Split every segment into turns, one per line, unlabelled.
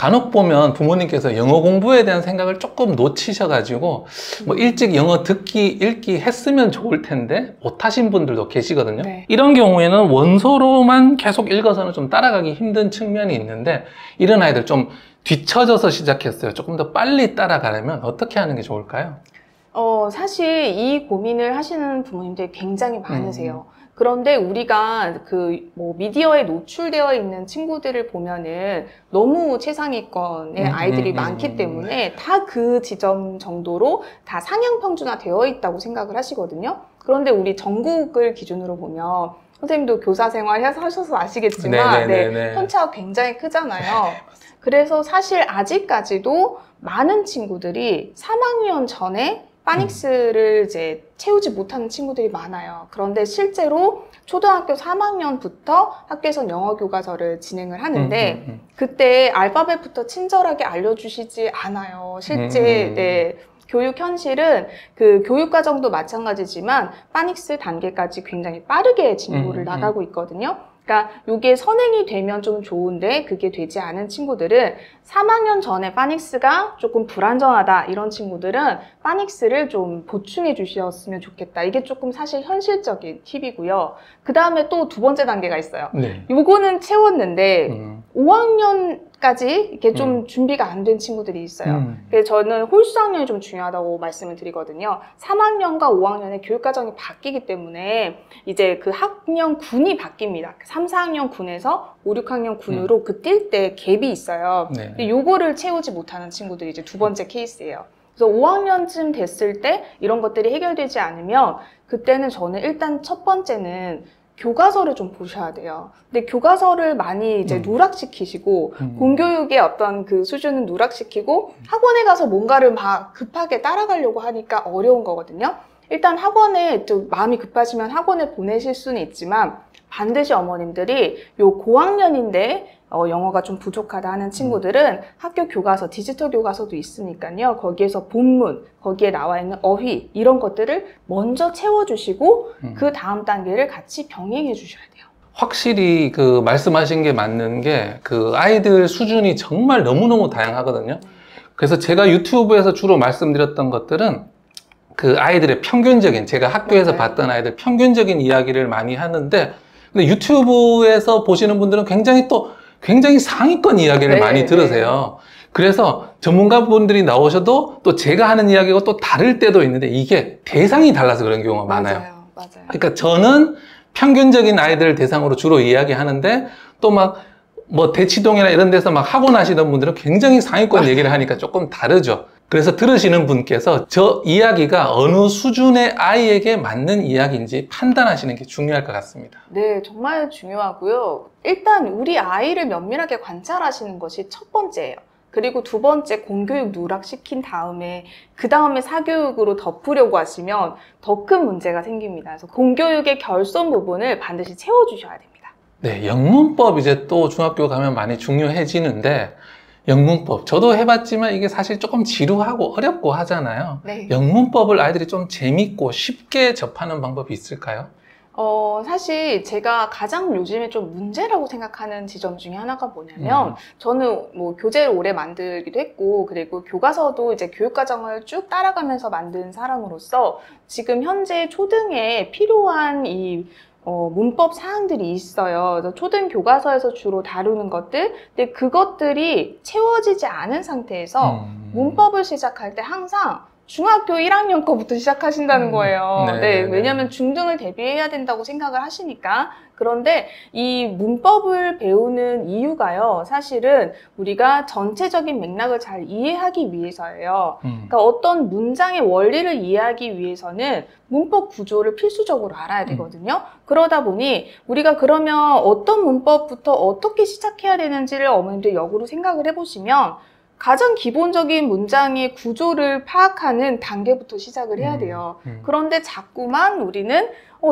간혹 보면 부모님께서 영어 공부에 대한 생각을 조금 놓치셔가지고 뭐 일찍 영어 듣기, 읽기 했으면 좋을 텐데 못하신 분들도 계시거든요.
네.
이런 경우에는 원서로만 계속 읽어서는 좀 따라가기 힘든 측면이 있는데 이런 아이들 좀 뒤처져서 시작했어요. 조금 더 빨리 따라가려면 어떻게 하는 게 좋을까요?
사실 이 고민을 하시는 부모님들이 굉장히 많으세요. 그런데 우리가 미디어에 노출되어 있는 친구들을 보면은 너무 최상위권의 아이들이 많기 때문에 다 그 지점 정도로 다 상향 평준화 되어 있다고 생각을 하시거든요. 그런데 우리 전국을 기준으로 보면 선생님도 교사 생활 하셔서 아시겠지만 편차가 굉장히 크잖아요. 그래서 사실 아직까지도 많은 친구들이 3학년 전에 파닉스를 이제 채우지 못하는 친구들이 많아요. 그런데 실제로 초등학교 3학년부터 학교에서 영어 교과서를 진행을 하는데 그때 알파벳부터 친절하게 알려주시지 않아요. 실제 교육 현실은 그 교육 과정도 마찬가지지만 파닉스 단계까지 굉장히 빠르게 진도를 나가고 있거든요. 그러니까 이게 선행이 되면 좀 좋은데 그게 되지 않은 친구들은 3학년 전에 파닉스가 조금 불안정하다 이런 친구들은 파닉스를 좀 보충해 주셨으면 좋겠다. 이게 조금 사실 현실적인 팁이고요. 그 다음에 또 두 번째 단계가 있어요. 요거는 채웠는데 5학년까지 이렇게 좀 준비가 안 된 친구들이 있어요. 그래서 저는 홀수학년이 좀 중요하다고 말씀을 드리거든요. 3학년과 5학년의 교육과정이 바뀌기 때문에 이제 그 학년군이 바뀝니다. 3, 4학년 군에서 5, 6학년 군으로 그 뛸 때 갭이 있어요. 근데 요거를 채우지 못하는 친구들이 이제 두 번째 케이스예요. 그래서 5학년쯤 됐을 때 이런 것들이 해결되지 않으면 그때는 저는 일단 첫 번째는 교과서를 좀 보셔야 돼요. 근데 교과서를 많이 이제 누락시키시고 공교육의 어떤 그 수준은 누락시키고 학원에 가서 뭔가를 막 급하게 따라가려고 하니까 어려운 거거든요. 일단 학원에 좀 마음이 급하시면 학원에 보내실 수는 있지만 반드시 어머님들이 요 고학년인데 영어가 좀 부족하다 하는 친구들은 학교 교과서, 디지털 교과서도 있으니까요. 거기에서 본문, 거기에 나와 있는 어휘 이런 것들을 먼저 채워주시고 그 다음 단계를 같이 병행해 주셔야 돼요.
확실히 그 말씀하신 게 맞는 게 그 아이들 수준이 정말 너무너무 다양하거든요. 그래서 제가 유튜브에서 주로 말씀드렸던 것들은 그 아이들의 평균적인, 제가 학교에서 봤던 아이들 평균적인 이야기를 많이 하는데 근데 유튜브에서 보시는 분들은 굉장히 상위권 이야기를 많이 들으세요. 그래서 전문가분들이 나오셔도 또 제가 하는 이야기가 또 다를 때도 있는데 이게 대상이 달라서 그런 경우가 많아요.
맞아요.
그러니까 저는 평균적인 아이들을 대상으로 주로 이야기하는데 또 막 뭐 대치동이나 이런 데서 막 학원 하시는 분들은 굉장히 상위권 얘기를 하니까 조금 다르죠. 그래서 들으시는 분께서 저 이야기가 어느 수준의 아이에게 맞는 이야기인지 판단하시는 게 중요할 것 같습니다.
네, 정말 중요하고요. 일단 우리 아이를 면밀하게 관찰하시는 것이 첫 번째예요. 그리고 두 번째 공교육 누락시킨 다음에 그 다음에 사교육으로 덮으려고 하시면 더 큰 문제가 생깁니다. 그래서 공교육의 결손 부분을 반드시 채워주셔야 됩니다.
네, 영문법 이제 또 중학교 가면 많이 중요해지는데 영문법 저도 해봤지만 이게 사실 조금 지루하고 어렵고 하잖아요. 영문법을 아이들이 좀 재밌고 쉽게 접하는 방법이 있을까요?
사실 제가 가장 요즘에 좀 문제라고 생각하는 지점 중에 하나가 뭐냐면 저는 뭐 교재를 오래 만들기도 했고 그리고 교과서도 이제 교육과정을 쭉 따라가면서 만든 사람으로서 지금 현재 초등에 필요한 이 문법 사항들이 있어요. 그래서 초등 교과서에서 주로 다루는 것들, 근데 그것들이 채워지지 않은 상태에서 문법을 시작할 때 항상 중학교 1학년 거부터 시작하신다는 거예요. 왜냐하면 중등을 대비해야 된다고 생각을 하시니까. 그런데 이 문법을 배우는 이유가요, 사실은 우리가 전체적인 맥락을 잘 이해하기 위해서예요. 그러니까 어떤 문장의 원리를 이해하기 위해서는 문법 구조를 필수적으로 알아야 되거든요. 그러다 보니 우리가 그러면 어떤 문법부터 어떻게 시작해야 되는지를 어머님들 역으로 생각을 해보시면 가장 기본적인 문장의 구조를 파악하는 단계부터 시작을 해야 돼요. 그런데 자꾸만 우리는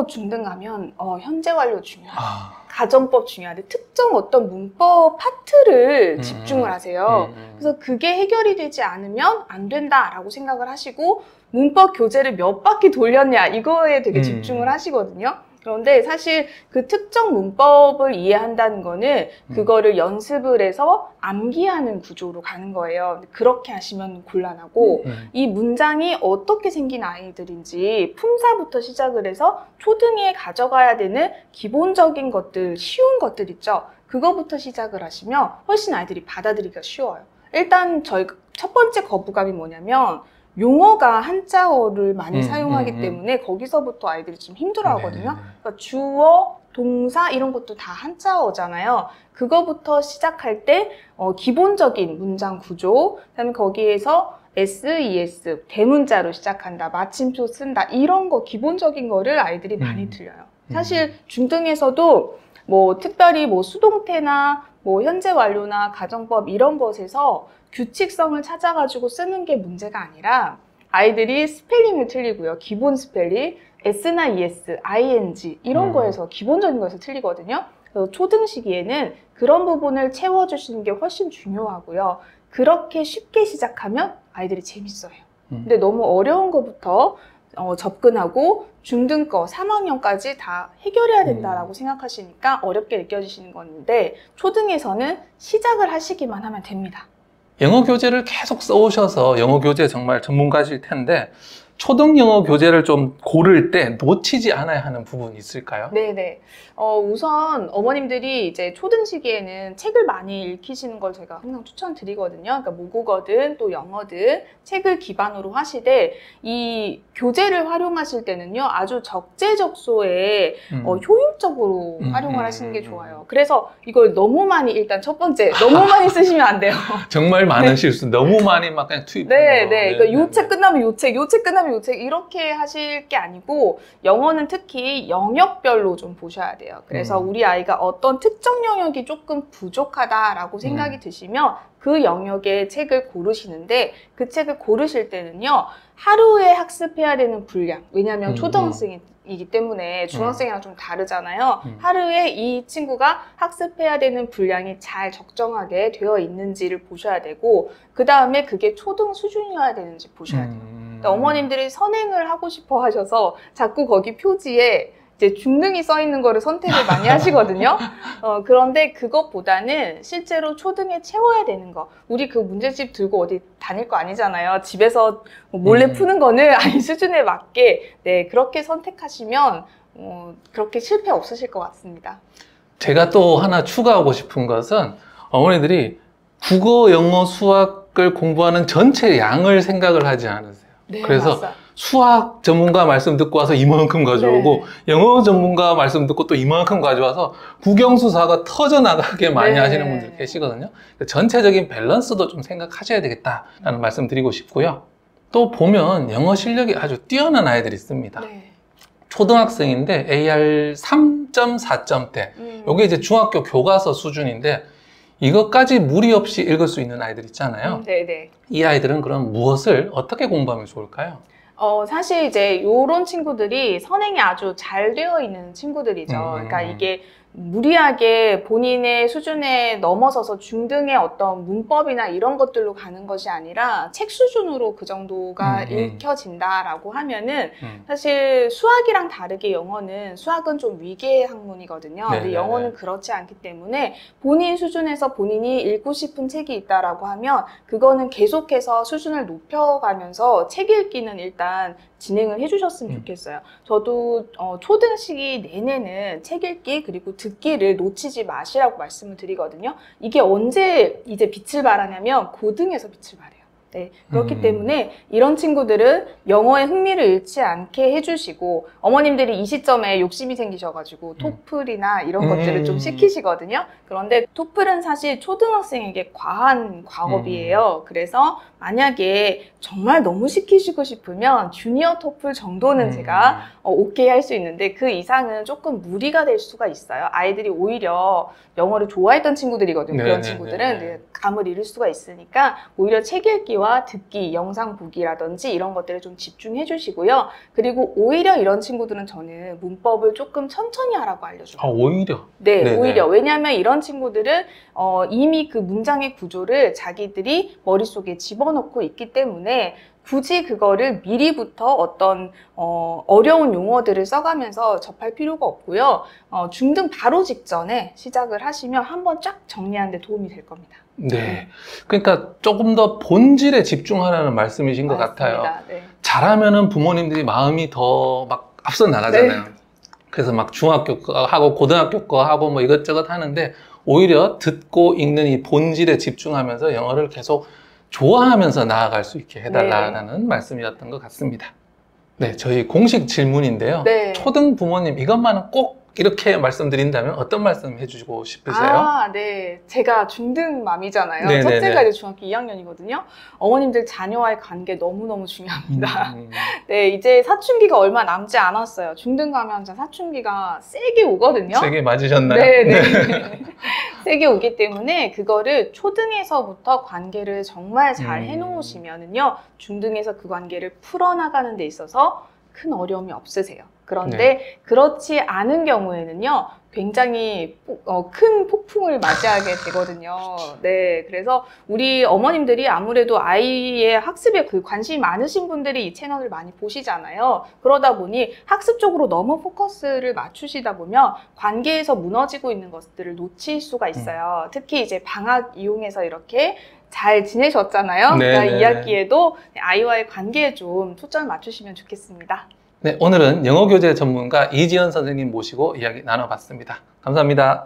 중등 가면 현재 완료 중요하다. 가정법 중요하다. 특정 어떤 문법 파트를 집중을 하세요. 그래서 그게 해결이 되지 않으면 안 된다라고 생각을 하시고 문법 교재를 몇 바퀴 돌렸냐 이거에 되게 집중을 하시거든요. 그런데 사실 그 특정 문법을 이해한다는 거는 그거를 연습을 해서 암기하는 구조로 가는 거예요. 그렇게 하시면 곤란하고 이 문장이 어떻게 생긴 아이들인지 품사부터 시작을 해서 초등에 가져가야 되는 기본적인 것들, 쉬운 것들 있죠. 그거부터 시작을 하시면 훨씬 아이들이 받아들이기가 쉬워요. 일단 저희가 첫 번째 거부감이 뭐냐면 용어가 한자어를 많이 사용하기 때문에 거기서부터 아이들이 좀 힘들어하거든요. 그러니까 주어, 동사 이런 것도 다 한자어잖아요. 그거부터 시작할 때 기본적인 문장 구조, 그다음에 거기에서 SES, 대문자로 시작한다, 마침표 쓴다 이런 거 기본적인 거를 아이들이 많이 틀려요. 사실 중등에서도 뭐 특별히 뭐 수동태나 뭐 현재 완료나 가정법 이런 것에서 규칙성을 찾아가지고 쓰는 게 문제가 아니라 아이들이 스펠링을 틀리고요. 기본 스펠링, S나 ES, ING 이런 거에서 기본적인 거에서 틀리거든요. 그래서 초등 시기에는 그런 부분을 채워주시는 게 훨씬 중요하고요. 그렇게 쉽게 시작하면 아이들이 재밌어요. 근데 너무 어려운 거부터 접근하고 중등 거 3학년까지 다 해결해야 된다라고 생각하시니까 어렵게 느껴지시는 건데 초등에서는 시작을 하시기만 하면 됩니다.
영어 교재를 계속 써오셔서 영어 교재 정말 전문가실 텐데 초등 영어 교재를 좀 고를 때 놓치지 않아야 하는 부분이 있을까요?
네네. 우선 어머님들이 이제 초등 시기에는 책을 많이 읽히시는 걸 제가 항상 추천드리거든요. 그러니까 모국어든 또 영어든 책을 기반으로 하시되 이 교재를 활용하실 때는요 아주 적재적소에 효율적으로 활용을 하시는 게 좋아요. 그래서 이걸 너무 많이 일단 첫 번째 너무 많이 쓰시면 안 돼요.
정말 많은 실수 너무 많이 막 그냥 투입하는 거.
그러니까 요 책 끝나면 요 책, 요 책 끝나면 요 책 이렇게 하실 게 아니고 영어는 특히 영역별로 좀 보셔야 돼요. 그래서 우리 아이가 어떤 특정 영역이 조금 부족하다라고 생각이 드시면 그 영역의 책을 고르시는데 그 책을 고르실 때는요 하루에 학습해야 되는 분량, 왜냐하면 초등학생이기 때문에 중학생이랑 좀 다르잖아요. 하루에 이 친구가 학습해야 되는 분량이 잘 적정하게 되어 있는지를 보셔야 되고 그 다음에 그게 초등 수준이어야 되는지 보셔야 돼요. 그러니까 어머님들이 선행을 하고 싶어 하셔서 자꾸 거기 표지에 이제 중등이 써 있는 거를 선택을 많이 하시거든요. 그런데 그것보다는 실제로 초등에 채워야 되는 거. 우리 그 문제집 들고 어디 다닐 거 아니잖아요. 집에서 몰래 푸는 거는 아이 수준에 맞게 그렇게 선택하시면 그렇게 실패 없으실 것 같습니다.
제가 또 하나 추가하고 싶은 것은 어머니들이 국어, 영어, 수학을 공부하는 전체 양을 생각을 하지 않으세요.
네,
그래서
맞아요.
수학 전문가 말씀 듣고 와서 이만큼 가져오고 영어 전문가 말씀 듣고 또 이만큼 가져와서 국영수사가 터져나가게 많이 하시는 분들 계시거든요. 전체적인 밸런스도 좀 생각하셔야 되겠다라는 말씀 드리고 싶고요. 또 보면 영어 실력이 아주 뛰어난 아이들이 있습니다. 초등학생인데 AR 3.4점대 이게 이제 중학교 교과서 수준인데 이것까지 무리 없이 읽을 수 있는 아이들 있잖아요. 이 아이들은 그럼 무엇을 어떻게 공부하면 좋을까요?
사실 이제 요런 친구들이 선행이 아주 잘 되어 있는 친구들이죠. 그러니까 이게 무리하게 본인의 수준에 넘어서서 중등의 어떤 문법이나 이런 것들로 가는 것이 아니라 책 수준으로 그 정도가 읽혀진다라고 하면은 사실 수학이랑 다르게 영어는 수학은 좀 위계 학문이거든요. 근데 영어는 그렇지 않기 때문에 본인 수준에서 본인이 읽고 싶은 책이 있다라고 하면 그거는 계속해서 수준을 높여가면서 책 읽기는 일단 진행을 해주셨으면 좋겠어요. 저도 초등 시기 내내는 책 읽기 그리고 듣기를 놓치지 마시라고 말씀을 드리거든요. 이게 언제 이제 빛을 발하냐면 고등에서 빛을 발해요. 그렇기 때문에 이런 친구들은 영어에 흥미를 잃지 않게 해주시고 어머님들이 이 시점에 욕심이 생기셔가지고 토플이나 이런 것들을 좀 시키시거든요. 그런데 토플은 사실 초등학생에게 과한 과업이에요. 그래서 만약에 정말 너무 시키시고 싶으면 주니어 토플 정도는 제가 오케이 할 수 있는데 그 이상은 조금 무리가 될 수가 있어요. 아이들이 오히려 영어를 좋아했던 친구들이거든요. 그런 친구들은 감을 잃을 수가 있으니까 오히려 책 읽기와 듣기, 영상 보기라든지 이런 것들을 좀 집중해 주시고요. 그리고 오히려 이런 친구들은 저는 문법을 조금 천천히 하라고 알려줘요.
오히려?
오히려. 왜냐하면 이런 친구들은 이미 그 문장의 구조를 자기들이 머릿속에 집어넣고 있기 때문에 굳이 그거를 미리부터 어떤 어려운 용어들을 써가면서 접할 필요가 없고요. 중등 바로 직전에 시작을 하시면 한번 쫙 정리하는 데 도움이 될 겁니다.
네. 그러니까 조금 더 본질에 집중하라는 말씀이신 것 같아요.
네.
잘하면은 부모님들이 마음이 더 막 앞서 나가잖아요.
네.
그래서 막 중학교 거 하고 고등학교 거 하고 뭐 이것저것 하는데 오히려 듣고 읽는 이 본질에 집중하면서 영어를 계속 좋아하면서 나아갈 수 있게 해달라는 말씀이었던 것 같습니다. 네, 저희 공식 질문인데요.
네.
초등 부모님 이것만은 꼭 이렇게 말씀드린다면 어떤 말씀 해주시고 싶으세요?
네. 제가 중등맘이잖아요.
네네네.
첫째가 이제 중학교 2학년이거든요. 어머님들 자녀와의 관계 너무너무 중요합니다. 네, 이제 사춘기가 얼마 남지 않았어요. 중등 가면 사춘기가 세게 오거든요.
세게 맞으셨나요?
네네. 세게 오기 때문에 그거를 초등에서부터 관계를 정말 잘 해놓으시면은요, 중등에서 그 관계를 풀어나가는 데 있어서 큰 어려움이 없으세요. 그런데 그렇지 않은 경우에는요, 굉장히 큰 폭풍을 맞이하게 되거든요. 네, 그래서 우리 어머님들이 아무래도 아이의 학습에 관심이 많으신 분들이 이 채널을 많이 보시잖아요. 그러다 보니 학습 쪽으로 너무 포커스를 맞추시다 보면 관계에서 무너지고 있는 것들을 놓칠 수가 있어요. 특히 이제 방학 이용해서 이렇게 잘 지내셨잖아요. 그러니까 2학기에도 아이와의 관계에 좀 초점을 맞추시면 좋겠습니다.
네, 오늘은 영어교재 전문가 이지연 선생님 모시고 이야기 나눠봤습니다. 감사합니다.